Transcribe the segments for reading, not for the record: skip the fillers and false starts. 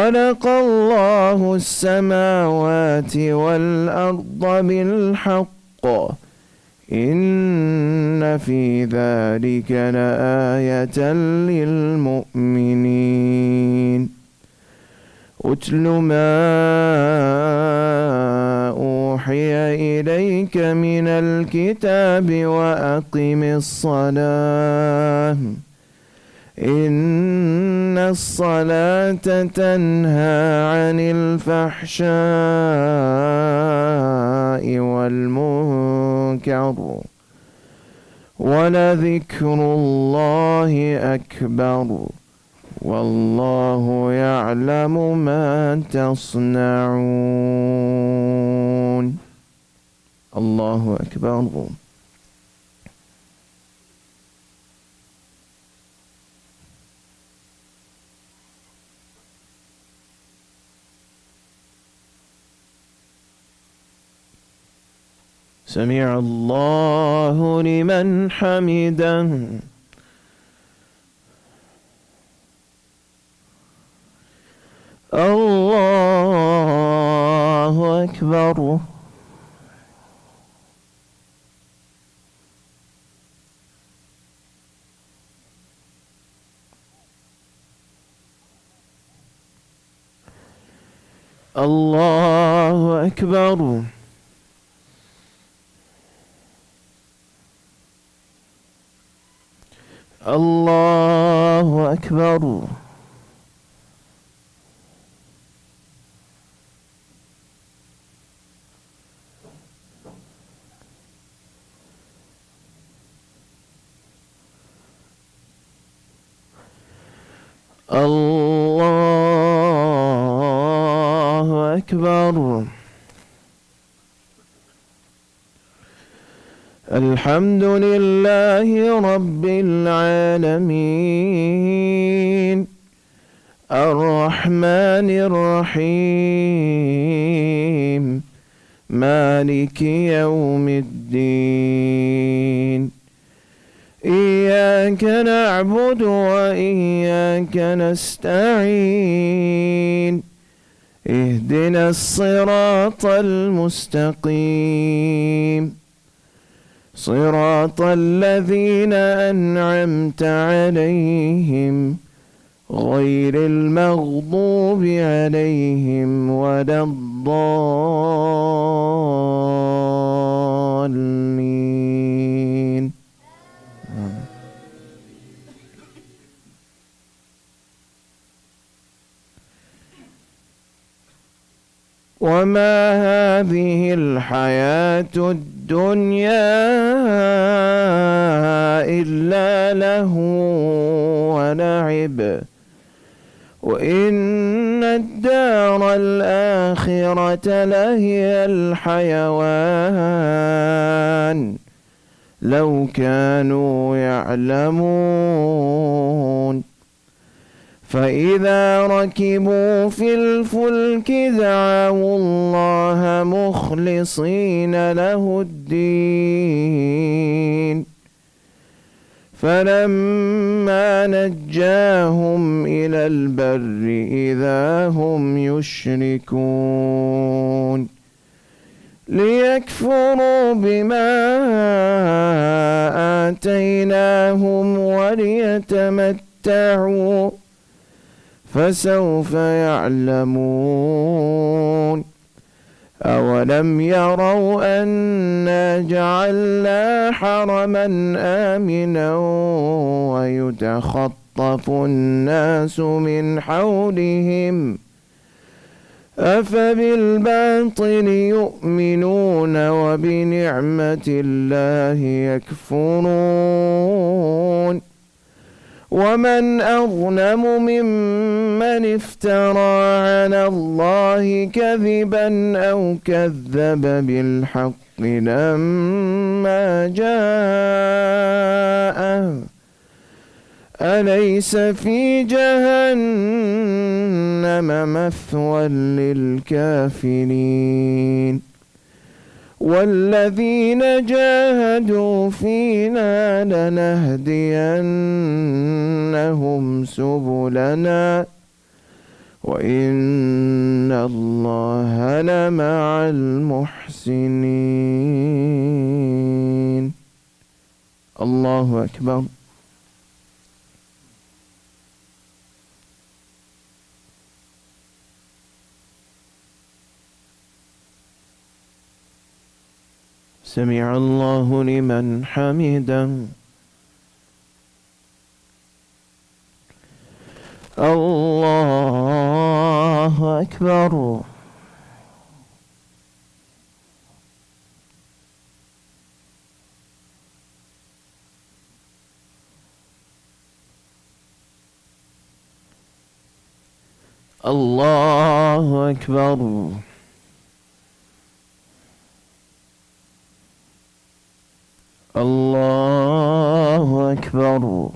خلق الله السماوات والأرض بالحق إن في ذلك لآية للمؤمنين أتل ما أوحي إليك من الكتاب وأقم الصلاة إن الصلاة تنهى عن الفحشاء والمنكر ولذكر الله أكبر والله يعلم ما تصنعون. الله أكبر. سمع الله لمن حمده. الله أكبر. الله أكبر. الله أكبر. الله أكبر. الحمد لله رب العالمين الرحمن الرحيم مالك يوم الدين إياك نعبد وإياك نستعين اهدنا الصراط المستقيم صراط الذين أنعمت عليهم غير المغضوب عليهم ولا الضالين. وما هذه الحياة الدنيا إلا لهو ولعب وإن الدار الآخرة لهي الحيوان لو كانوا يعلمون. فإذا ركبوا في الفلك دعوا الله مخلصين له الدين فلما نجاهم إلى البر إذا هم يشركون ليكفروا بما آتيناهم وليتمتعوا فسوف يعلمون. أولم يروا أنا جعلنا حرما آمنا ويتخطف الناس من حولهم أفبالباطل يؤمنون وبنعمة الله يكفرون. ومن أظلم ممن افترى على الله كذبا أو كذب بالحق لما جاءه أليس في جهنم مثوى للكافرين والذين جاهدوا فينا لنهدينهم سبلنا وإن الله لمع المحسنين. الله أكبر. سمع الله لمن حمده. الله أكبر. الله أكبر. الله أكبر.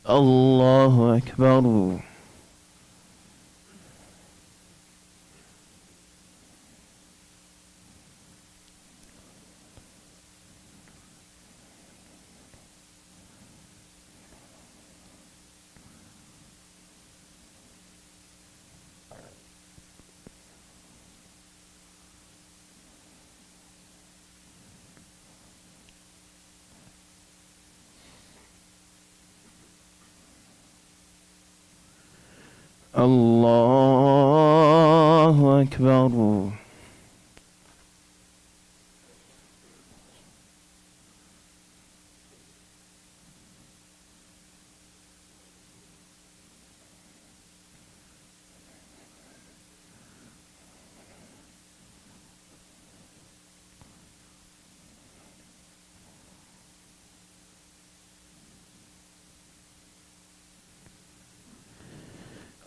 الله أكبر. الله أكبر.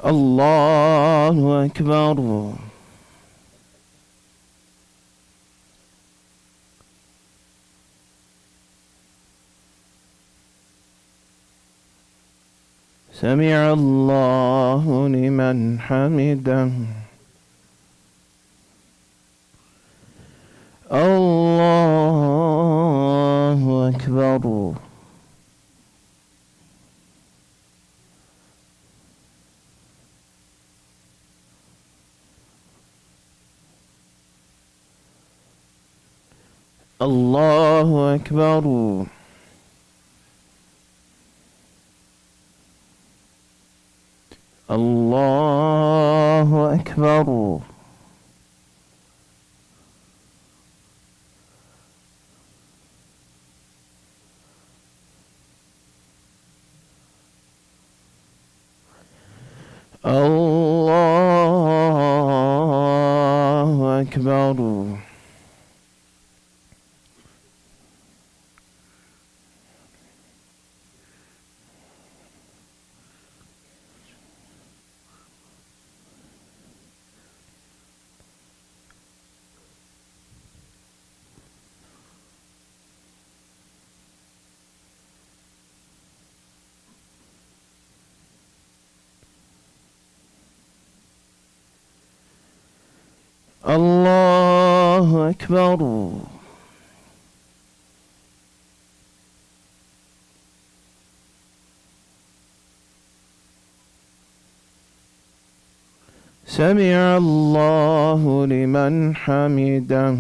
الله أكبر. سمع الله لمن حمده. الله أكبر. الله أكبر. الله أكبر. الله أكبر. الله أكبر. سمع الله لمن حمده.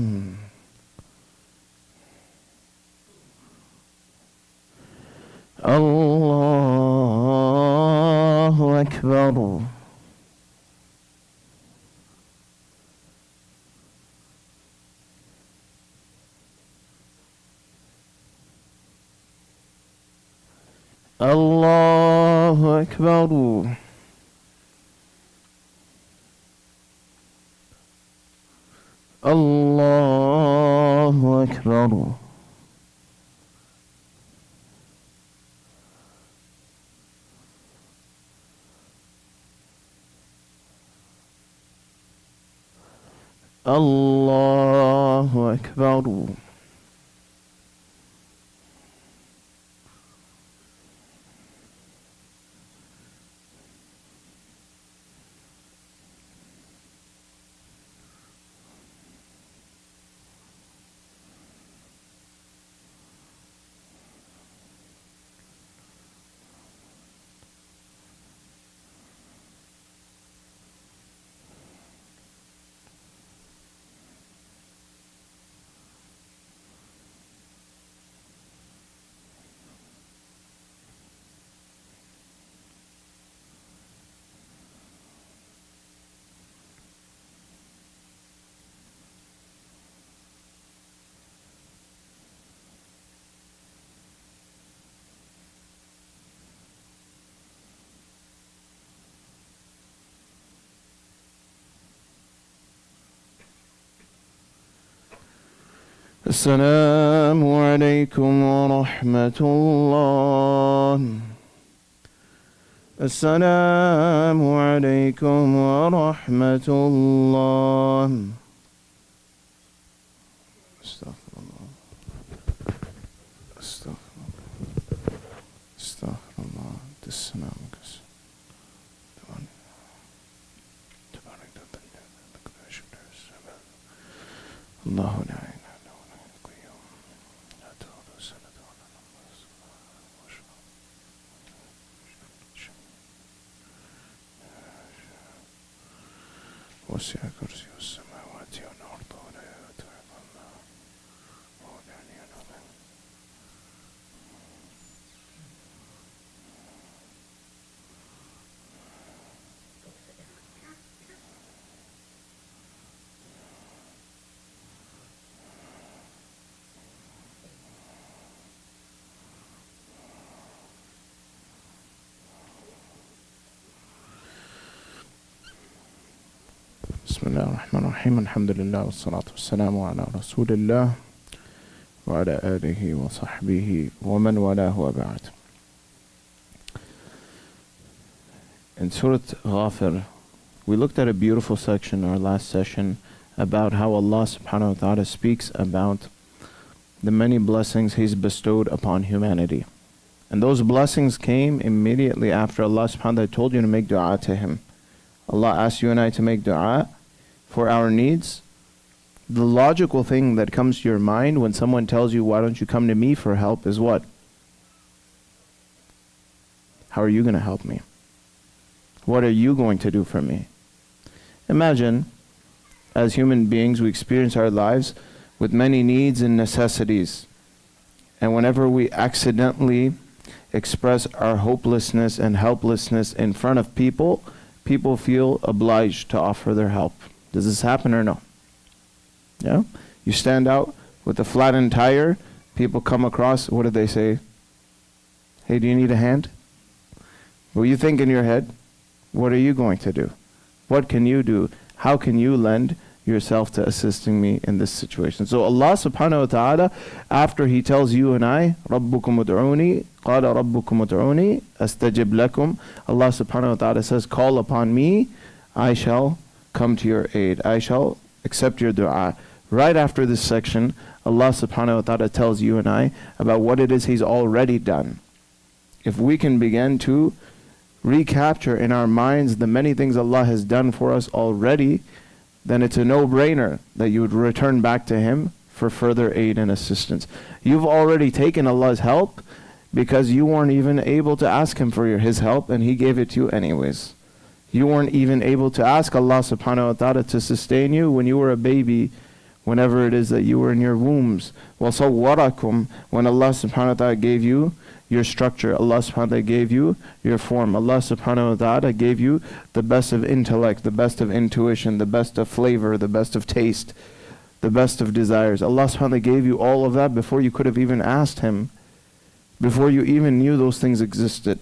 الله أكبر. الله أكبر. الله أكبر. الله أكبر. السلام عليكم ورحمة الله. السلام عليكم ورحمة الله. استغفر الله. استغفر الله. استغفر الله. السلام الله لا إله إلا هو الحي القيوم لا تأخذه سنة ولا نوم وسع كرسيه السماوات والأرض ولا يؤوده حفظهما وهو العلي العظيم. بسم الله الرحمن الرحيم. الحمد لله والصلاة والسلام على رسول الله وعلى آله وصحبه ومن والاه وبعد. In Surah Ghafir, we looked at a beautiful section in our last session about how Allah subhanahu wa ta'ala speaks about the many blessings He's bestowed upon humanity. And those blessings came immediately after Allah subhanahu wa ta'ala told you to make dua to Him. Allah asked you and I to make dua for our needs. The logical thing that comes to your mind when someone tells you, why don't you come to me for help, is what? How are you going to help me? What are you going to do for me? Imagine, as human beings, we experience our lives with many needs and necessities. And whenever we accidentally express our hopelessness and helplessness in front of people, people feel obliged to offer their help. Does this happen or no? Yeah? You stand out with a flattened tire, people come across, what do they say? Hey, do you need a hand? Well, you think in your head, what are you going to do? What can you do? How can you lend yourself to assisting me in this situation? So Allah subhanahu wa ta'ala, after He tells you and I, رَبُّكُمُ ادْعُونِي قَالَ رَبُّكُمُ ادْعُونِي أَسْتَجِبْ لَكُمْ. Allah subhanahu wa ta'ala says, call upon me, I shall come to your aid. I shall accept your dua. Right after this section, Allah subhanahu wa ta'ala tells you and I about what it is He's already done. If we can begin to recapture in our minds the many things Allah has done for us already, then it's a no-brainer that you would return back to Him for further aid and assistance. You've already taken Allah's help because you weren't even able to ask Him for His help, and He gave it to you anyways. You weren't even able to ask Allah subhanahu wa ta'ala to sustain you when you were a baby, whenever it is that you were in your wombs. وَصَوَّرَكُمْ, when Allah subhanahu wa ta'ala gave you your structure, Allah subhanahu wa ta'ala gave you your form, Allah subhanahu wa ta'ala gave you the best of intellect, the best of intuition, the best of flavor, the best of taste, the best of desires. Allah subhanahu wa ta'ala gave you all of that before you could have even asked Him, before you even knew those things existed.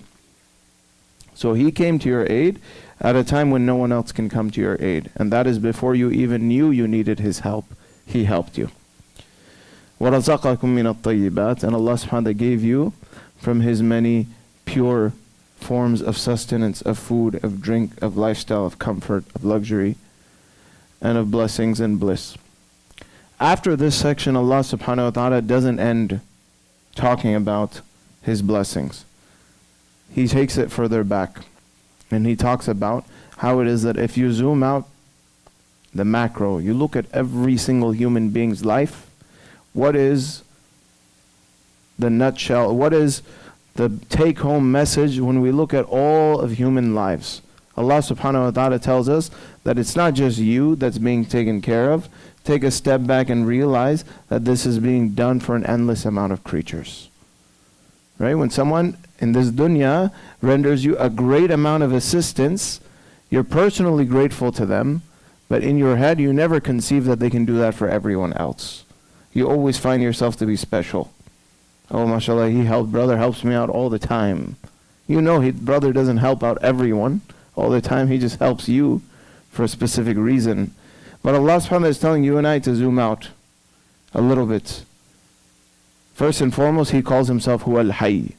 So He came to your aid at a time when no one else can come to your aid. And that is before you even knew you needed His help. He helped you. وَرَزَقَكُم مِّنَ الطَّيِّبَاتِ, and Allah subhanahu wa ta'ala gave you from His many pure forms of sustenance, of food, of drink, of lifestyle, of comfort, of luxury, and of blessings and bliss. After this section, Allah subhanahu wa ta'ala doesn't end talking about His blessings. He takes it further back. And He talks about how it is that if you zoom out the macro, you look at every single human being's life, what is the nutshell, what is the take-home message when we look at all of human lives? Allah subhanahu wa ta'ala tells us that it's not just you that's being taken care of. Take a step back and realize that this is being done for an endless amount of creatures. Right? When someone in this dunya renders you a great amount of assistance, you're personally grateful to them, but in your head you never conceive that they can do that for everyone else. You always find yourself to be special. Oh, mashallah, brother helps me out all the time. You know brother doesn't help out everyone all the time, he just helps you for a specific reason. But Allah subhanahu wa ta'ala is telling you and I to zoom out. a little bit. First and foremost, He calls Himself Huwa al-Hayy.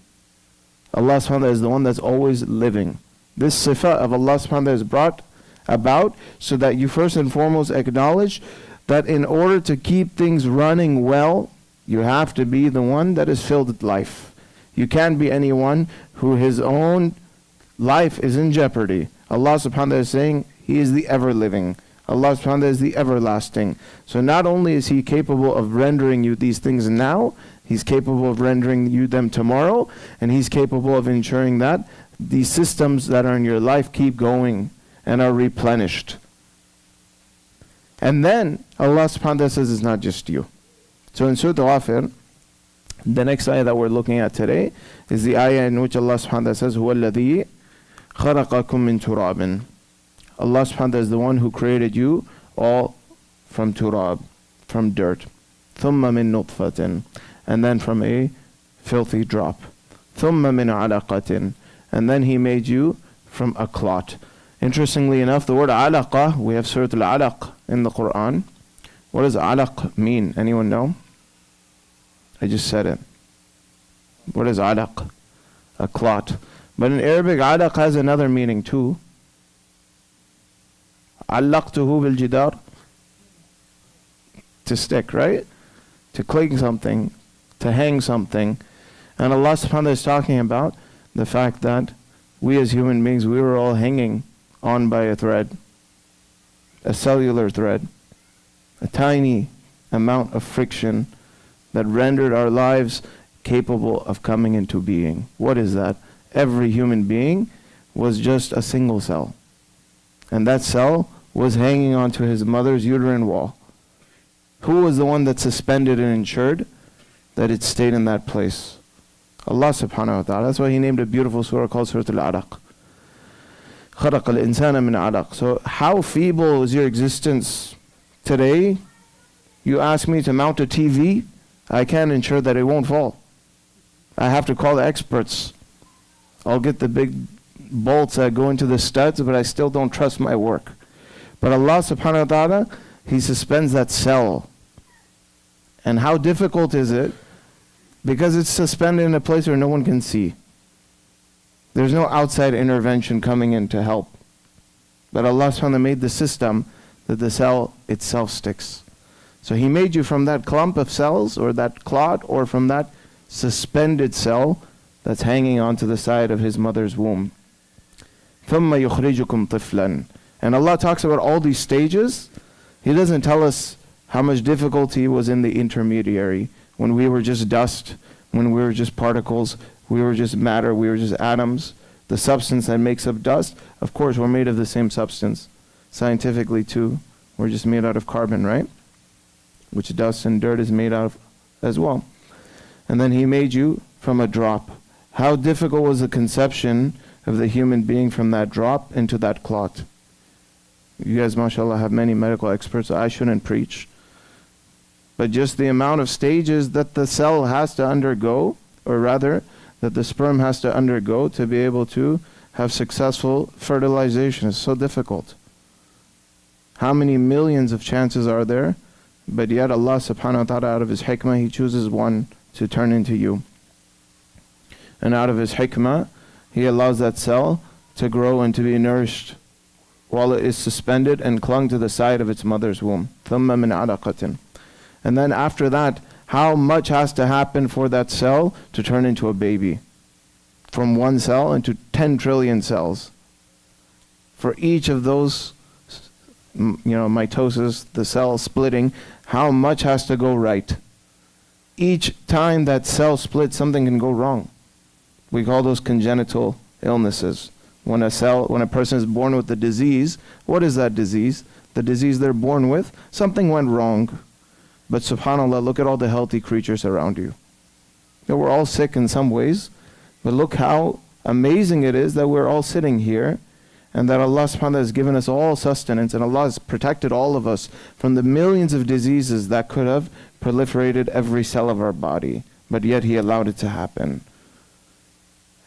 Allah subhanahu wa ta'ala is the one that's always living. This sifat of Allah subhanahu wa ta'ala is brought about so that you first and foremost acknowledge that in order to keep things running well, you have to be the one that is filled with life. You can't be anyone who his own life is in jeopardy. Allah subhanahu wa ta'ala is saying He is the ever-living. Allah subhanahu wa ta'ala is the everlasting. So not only is He capable of rendering you these things now, He's capable of rendering you them tomorrow, and He's capable of ensuring that these systems that are in your life keep going and are replenished. And then Allah subhanahu wa ta'ala says it's not just you. So in Surah Ghafir, the next ayah that we're looking at today is the ayah in which Allah subhanahu wa ta'ala says, هُوَ الَّذِي خَلَقَكُم مِّن تُرَابٍ. Allah subhanahu wa ta'ala is the one who created you all from turab, from dirt. ثُمَّ مِن نُطْفَةٍ. And then from a filthy drop. ثُمَّ مِنْ عَلَقَةٍ. And then He made you from a clot. Interestingly enough, the word alaqah, we have Surah Al-Alaq in the Quran. What does alaq mean? Anyone know? I just said it. What is alaq? A clot. But in Arabic, alaq has another meaning too. Allaqtuhu bil jidar. To stick, right? To cling something, to hang something. And Allah subhanahu wa ta'ala is talking about the fact that we as human beings, we were all hanging on by a thread, a cellular thread, a tiny amount of friction that rendered our lives capable of coming into being. What is that? Every human being was just a single cell. And that cell was hanging onto his mother's uterine wall. Who was the one that suspended and ensured that it stayed in that place? Allah subhanahu wa ta'ala. That's why He named a beautiful surah called Surah Al-Alaq. خَلَقَ الْإِنسَانَ مِنْ عَلَقٍ. So how feeble is your existence today? You ask me to mount a TV, I can't ensure that it won't fall. I have to call the experts. I'll get the big bolts that go into the studs, but I still don't trust my work. But Allah subhanahu wa ta'ala, He suspends that cell. And how difficult is it? Because it's suspended in a place where no one can see. There's no outside intervention coming in to help. But Allah subhanahu wa ta'ala made the system that the cell itself sticks. So He made you from that clump of cells, or that clot, or from that suspended cell that's hanging onto the side of his mother's womb. ثُمَّ يُخْرِجُكُمْ طِفْلًا. And Allah talks about all these stages. He doesn't tell us how much difficulty was in the intermediary, when we were just dust, when we were just particles, we were just matter, we were just atoms. The substance that makes up dust, of course, we're made of the same substance. Scientifically too, we're just made out of carbon, right? Which dust and dirt is made out of as well. And then He made you from a drop. How difficult was the conception of the human being from that drop into that clot? You guys, mashallah, have many medical experts, so I shouldn't preach. But just the amount of stages that the cell has to undergo, or rather, that the sperm has to undergo to be able to have successful fertilization is so difficult. How many millions of chances are there? But yet Allah subhanahu wa ta'ala, out of His hikmah, He chooses one to turn into you. And out of His hikmah, He allows that cell to grow and to be nourished while it is suspended and clung to the side of its mother's womb. ثُمَّ مِنْ عَلَقَةٍ. And then after that, how much has to happen for that cell to turn into a baby? From one cell into 10 trillion cells. For each of those, mitosis, the cell splitting, how much has to go right? Each time that cell splits, something can go wrong. We call those congenital illnesses. When a person is born with a disease, what is that disease? The disease they're born with, something went wrong. But subhanAllah, look at all the healthy creatures around you. We're all sick in some ways, but look how amazing it is that we're all sitting here, and that Allah subhanahu wa ta'ala has given us all sustenance, and Allah has protected all of us from the millions of diseases that could have proliferated every cell of our body, but yet He allowed it to happen.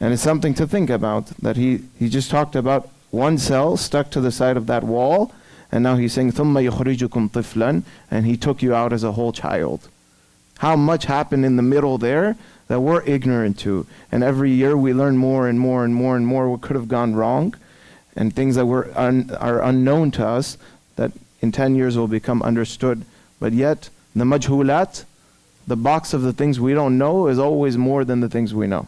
And it's something to think about, that He just talked about one cell stuck to the side of that wall, and now He's saying, ثُمَّ يُخْرِجُكُمْ طِفْلًا, and He took you out as a whole child. How much happened in the middle there that we're ignorant to. And every year we learn more and more and more and more what could have gone wrong, and things that are unknown to us that in 10 years will become understood. But yet, the majhulat, the box of the things we don't know, is always more than the things we know.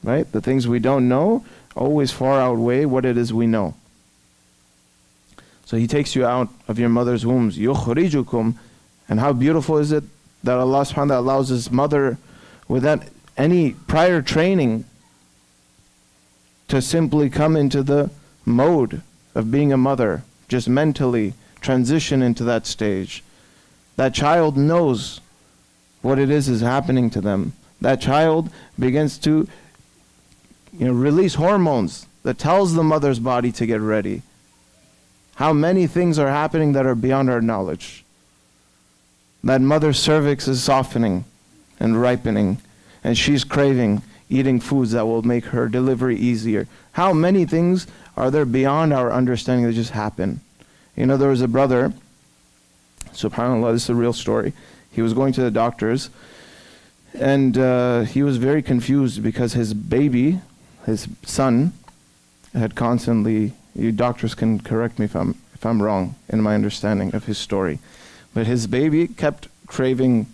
Right? The things we don't know always far outweigh what it is we know. So He takes you out of your mother's wombs. يُخْرِجُكُمْ. And how beautiful is it that Allah subhanahu wa ta'ala allows His mother, without any prior training, to simply come into the mode of being a mother, just mentally transition into that stage. That child knows what it is happening to them. That child begins to release hormones that tells the mother's body to get ready. How many things are happening that are beyond our knowledge. That mother's cervix is softening and ripening, and she's craving eating foods that will make her delivery easier. How many things are there beyond our understanding that just happen? There was a brother, subhanAllah, this is a real story. He was going to the doctors, and he was very confused because his baby, his son, had constantly, you doctors can correct me if I'm wrong in my understanding of his story, but his baby kept craving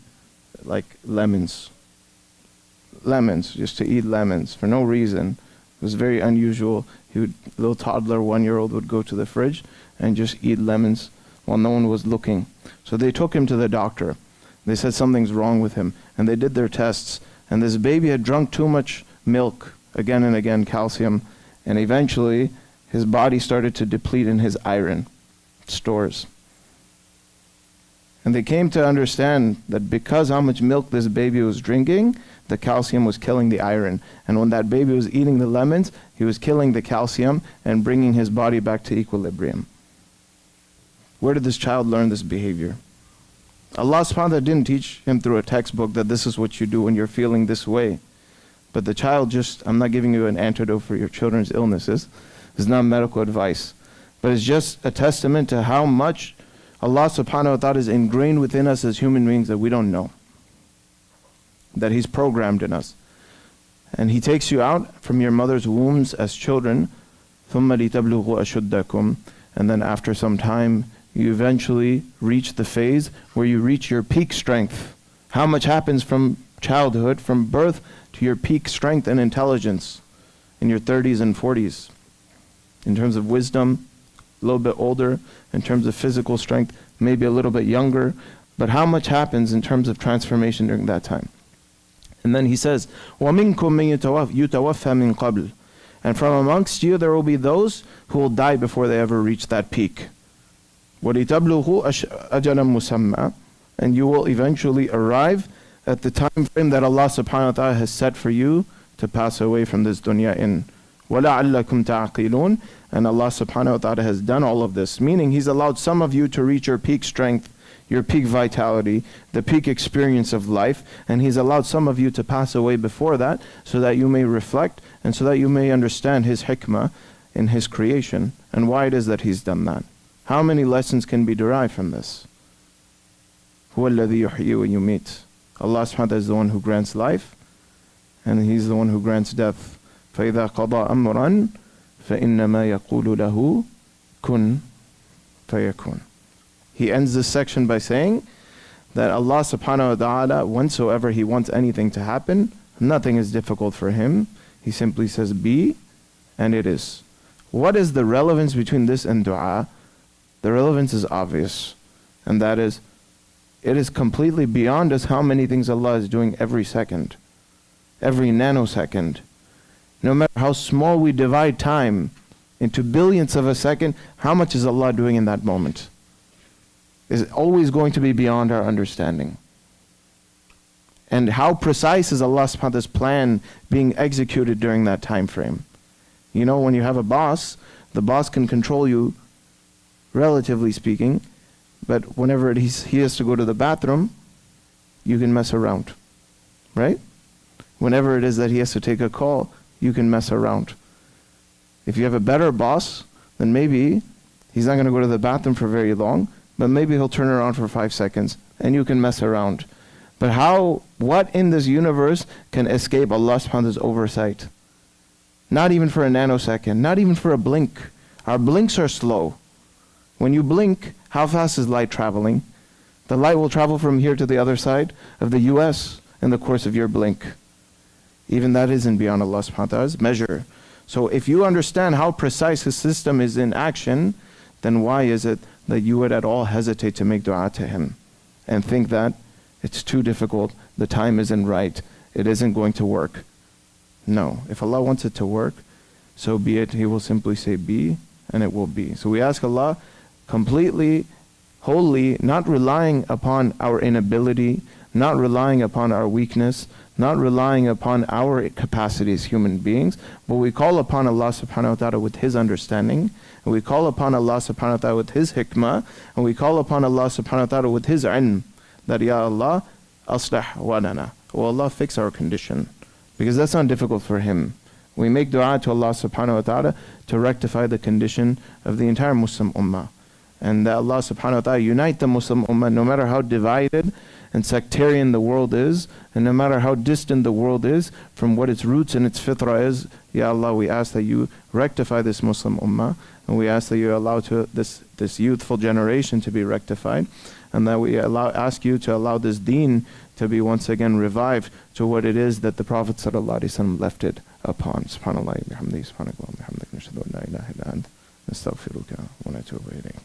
like lemons, just to eat lemons for no reason. It was very unusual. Little toddler, 1-year-old, would go to the fridge and just eat lemons while no one was looking. So they took him to the doctor. They said something's wrong with him, and they did their tests, and this baby had drunk too much milk, again and again, calcium, and eventually his body started to deplete in his iron stores. And they came to understand that because how much milk this baby was drinking, the calcium was killing the iron. And when that baby was eating the lemons, he was killing the calcium and bringing his body back to equilibrium. Where did this child learn this behavior? Allah subhanahu wa ta'ala didn't teach him through a textbook that this is what you do when you're feeling this way. But the child I'm not giving you an antidote for your children's illnesses. It's not medical advice. But it's just a testament to how much Allah subhanahu wa ta'ala is ingrained within us as human beings that we don't know. That He's programmed in us. And He takes you out from your mother's wombs as children. ثُمَّ لِتَبْلُغُوا أَشُدَّكُمْ. And then after some time, you eventually reach the phase where you reach your peak strength. How much happens from childhood, from birth, to your peak strength and intelligence in your 30s and 40s? In terms of wisdom, a little bit older. In terms of physical strength, maybe a little bit younger. But how much happens in terms of transformation during that time? And then He says, وَمِنْكُم مَّن يُتَوَفَّى مِنْ قَبْلِ. And from amongst you there will be those who will die before they ever reach that peak. وَلِتَبْلُغُوا أَجَلًا مُسَمًّى. And you will eventually arrive at the time frame that Allah subhanahu wa ta'ala has set for you to pass away from this dunya in. وَلَعَلَّكُمْ تَعْقِلُونَ. And Allah subhanahu wa ta'ala has done all of this, meaning He's allowed some of you to reach your peak strength, your peak vitality, the peak experience of life, and He's allowed some of you to pass away before that so that you may reflect and so that you may understand His hikmah in His creation and why it is that He's done that. How many lessons can be derived from this? هُوَ الَّذِي يُحْيِي وَيُمِيتُ. Allah subhanahu wa ta'ala is the one who grants life, and He's the one who grants death. فَإِذَا قَضَى أَمْرًا فَإِنَّمَا يَقُولُ لَهُ كُن فَيَكُونُ. He ends this section by saying that Allah subhanahu wa ta'ala, whensoever He wants anything to happen, nothing is difficult for Him. He simply says, be, and it is. What is the relevance between this and dua? The relevance is obvious, and that is, it is completely beyond us how many things Allah is doing every second, every nanosecond. No matter how small we divide time into billionths of a second, how much is Allah doing in that moment? Is always going to be beyond our understanding. And how precise is Allah subhanahu wa ta'ala's plan being executed during that time frame? When you have a boss, the boss can control you, relatively speaking, but whenever he has to go to the bathroom, you can mess around, right? Whenever it is that he has to take a call, you can mess around. If you have a better boss, then maybe he's not going to go to the bathroom for very long, but maybe he'll turn around for 5 seconds, and you can mess around. But what in this universe can escape Allah subhanahu wa ta'ala's oversight? Not even for a nanosecond, not even for a blink. Our blinks are slow. When you blink, how fast is light traveling? The light will travel from here to the other side of the US in the course of your blink. Even that isn't beyond Allah subhanahu wa ta'ala's measure. So if you understand how precise His system is in action, then why is it that you would at all hesitate to make dua to Him and think that it's too difficult, the time isn't right, it isn't going to work? No. If Allah wants it to work, so be it. He will simply say be, and it will be. So we ask Allah completely, wholly, not relying upon our inability, not relying upon our weakness, not relying upon our capacity as human beings, but we call upon Allah subhanahu wa ta'ala with His understanding, and we call upon Allah subhanahu wa ta'ala with His hikmah, and we call upon Allah subhanahu wa ta'ala with His ilm, that Ya Allah, aslih walana. Oh Allah, fix our condition. Because that's not difficult for Him. We make dua to Allah subhanahu wa ta'ala to rectify the condition of the entire Muslim ummah. And that Allah subhanahu wa ta'ala unite the Muslim ummah, no matter how divided and sectarian the world is, and no matter how distant the world is from what its roots and its fitrah is. Ya Allah, we ask that you rectify this Muslim ummah, and we ask that you allow this youthful generation to be rectified, and that we ask you to allow this deen to be once again revived to what it is that the Prophet ﷺ left it upon. Subhanallah, bihamdihi, subhanakallah, bihamdik, nashhadu an la ilaha illa ant, nastaghfiruka wa natubu ilayk.